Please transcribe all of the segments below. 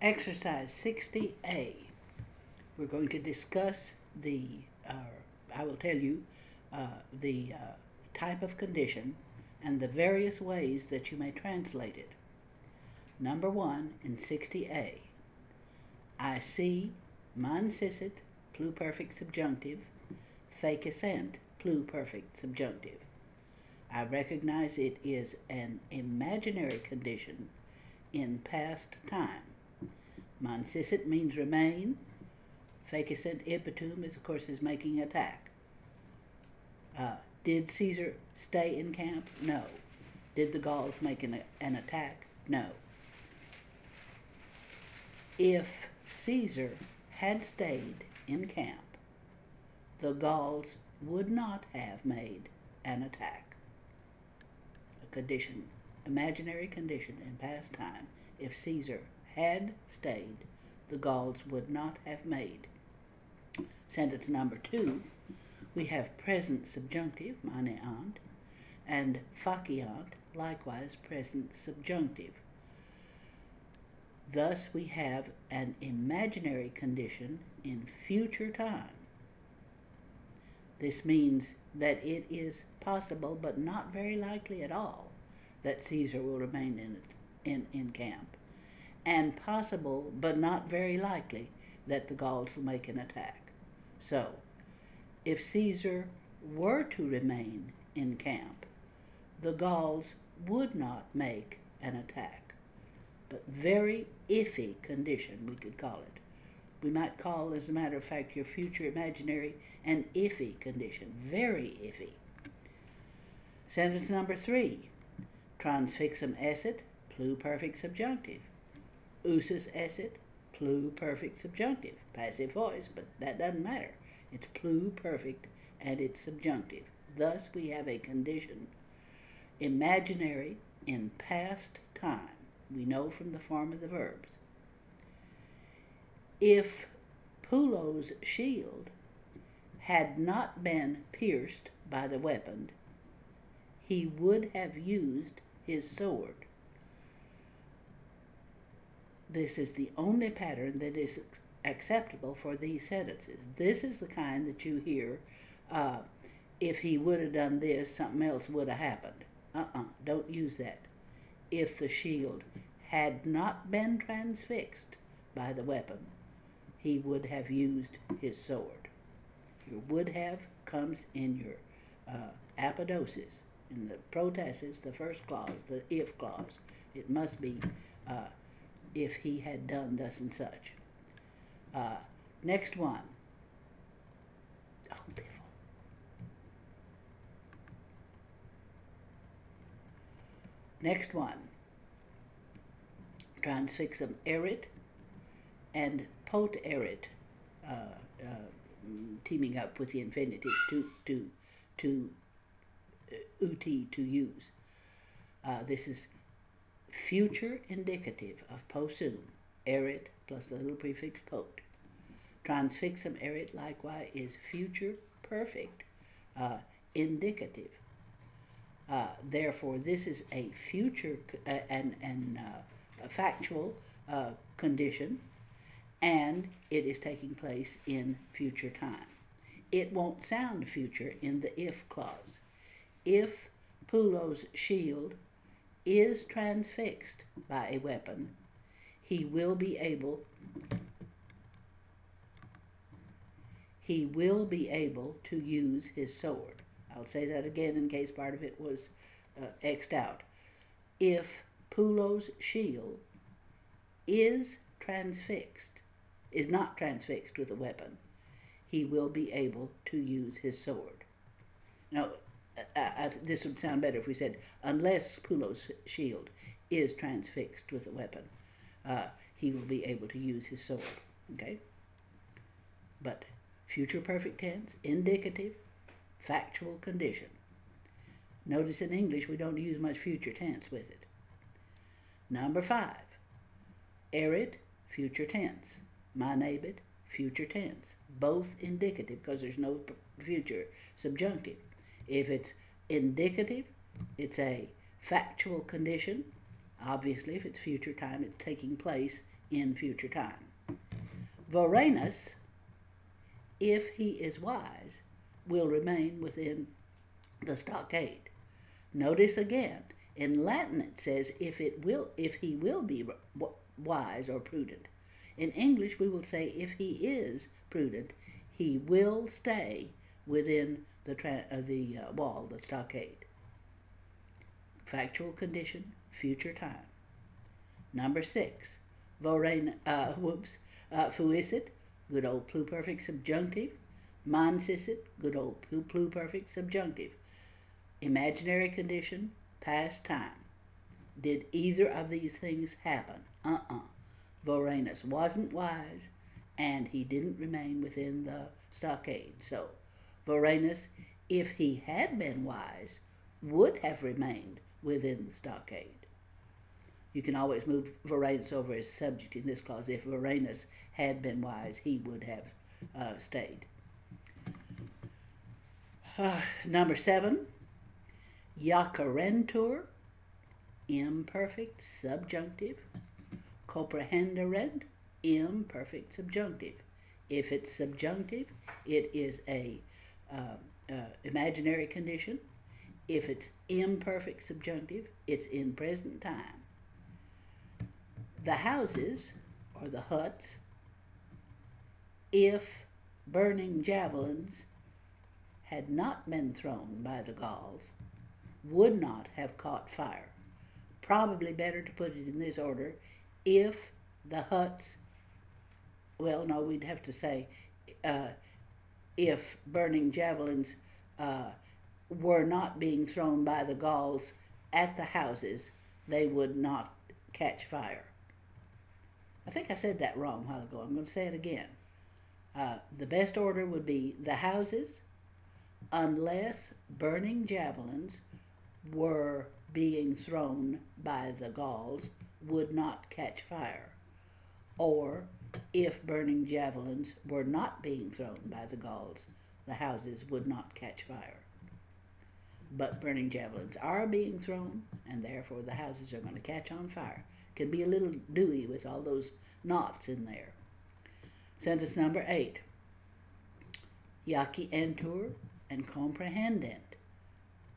Exercise 60A. We're going to discuss I will tell you the type of condition and the various ways that you may translate it. Number 1 in 60A. I see, man sisset, pluperfect subjunctive, fecissent, pluperfect subjunctive. I recognize it is an imaginary condition in past time. Man sisset means remain. Fecissent ipetum is, of course, is making attack. Did Caesar stay in camp? No. Did the Gauls make an attack? No. If Caesar had stayed in camp, the Gauls would not have made an attack. A condition, imaginary condition in past time. If Caesar had stayed, the Gauls would not have made. Sentence number 2, we have present subjunctive, maneant, and faciant, likewise present subjunctive. Thus we have an imaginary condition in future time. This means that it is possible, but not very likely at all, that Caesar will remain in camp, and possible, but not very likely, that the Gauls will make an attack. So, if Caesar were to remain in camp, the Gauls would not make an attack. But very iffy condition, we could call it. We might call, as a matter of fact, your future imaginary an iffy condition, very iffy. Sentence number 3, transfixum esset, pluperfect subjunctive. Usus esset, pluperfect subjunctive. Passive voice, but that doesn't matter. It's pluperfect and it's subjunctive. Thus we have a condition imaginary in past time. We know from the form of the verbs. If Pulo's shield had not been pierced by the weapon, he would have used his sword. This is the only pattern that is acceptable for these sentences. This is the kind that you hear, if he would have done this, something else would have happened. Don't use that. If the shield had not been transfixed by the weapon, he would have used his sword. Your would have comes in your apodosis. In the protasis, the first clause, the if clause. It must be if he had done thus and such. Next one. Oh, piffle. Next one. Transfixum erit and pot erit, teaming up with the infinitive to uti, to use. This is future indicative of possum, erit plus the little prefix pot. Transfixum erit likewise is future perfect indicative. Therefore, this is a future and a factual condition, and it is taking place in future time. It won't sound future in the if clause. If Pulo's shield is transfixed by a weapon, he will be able to use his sword. I'll say that again in case part of it was X'd out. If Pulo's shield is not transfixed with a weapon, he will be able to use his sword. Now, this would sound better if we said, unless Pulo's shield is transfixed with a weapon, he will be able to use his sword. Okay? But future perfect tense, indicative, factual condition. Notice in English we don't use much future tense with it. Number 5, erit, future tense. Manebit, future tense. Both indicative because there's no future subjunctive. If it's indicative, it's a factual condition. Obviously, if it's future time, it's taking place in future time. Vorenus, if he is wise, will remain within the stockade. Notice again, in Latin it says if he will be wise or prudent. In English we will say if he is prudent, he will stay within the wall, the stockade. Factual condition, future time. Number 6, fuicit, good old pluperfect subjunctive. Mancicit, good old pluperfect subjunctive. Imaginary condition, past time. Did either of these things happen? Vorenus wasn't wise, and he didn't remain within the stockade. So, Vorenus, if he had been wise, would have remained within the stockade. You can always move Vorenus over as subject in this clause. If Vorenus had been wise, he would have stayed. Number 7, Jacarentur, imperfect subjunctive. Comprehenderent, imperfect subjunctive. If it's subjunctive, it is a imaginary condition. If it's imperfect subjunctive, it's in present time. The houses, or the huts, if burning javelins had not been thrown by the Gauls, would not have caught fire. Probably better to put it in this order. If the huts, well, no, we'd have to say if burning javelins were not being thrown by the Gauls at the houses, they would not catch fire. I think I said that wrong a while ago. I'm going to say it again. The best order would be the houses, unless burning javelins were being thrown by the Gauls, would not catch fire. Or, if burning javelins were not being thrown by the Gauls, the houses would not catch fire. But burning javelins are being thrown, and therefore the houses are going to catch on fire. Can be a little dewy with all those knots in there. Sentence number 8. Jacientur and comprehendent,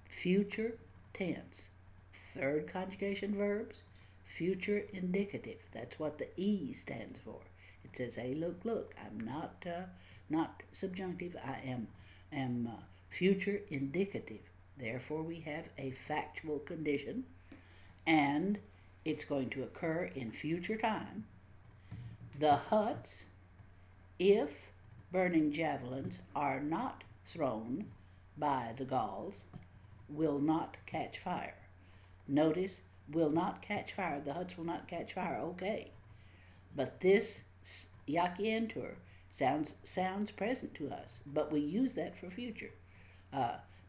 future tense. Third conjugation verbs, future indicative. That's what the E stands for. It says, hey, look, I'm not subjunctive. I am future indicative. Therefore, we have a factual condition, and it's going to occur in future time. The huts, if burning javelins are not thrown by the Gauls, will not catch fire. Notice, will not catch fire. The huts will not catch fire. Okay. But this jacientur sounds present to us, but we use that for future.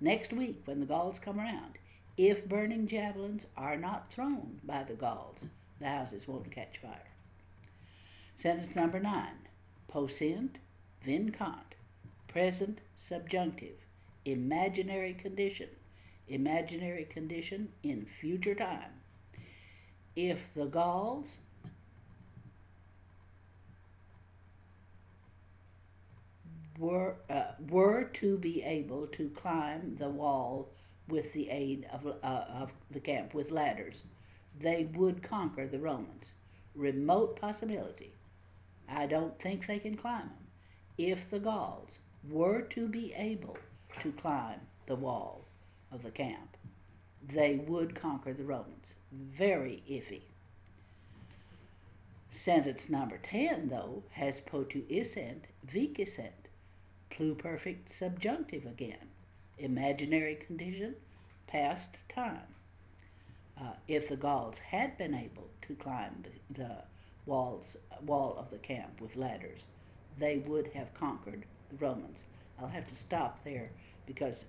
Next week, when the Gauls come around, if burning javelins are not thrown by the Gauls, the houses won't catch fire. Sentence number 9. Poscient, vincant, present subjunctive, imaginary condition. Imaginary condition in future time. If the Gauls were to be able to climb the wall with the aid of the camp with ladders, they would conquer the Romans. Remote possibility. I don't think they can climb them. If the Gauls were to be able to climb the wall of the camp, they would conquer the Romans. Very iffy. Sentence number 10, though, has potuissent, vicissent, pluperfect subjunctive again. Imaginary condition, past time. If the Gauls had been able to climb the wall of the camp with ladders, they would have conquered the Romans. I'll have to stop there because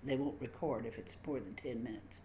they won't record if it's more than 10 minutes.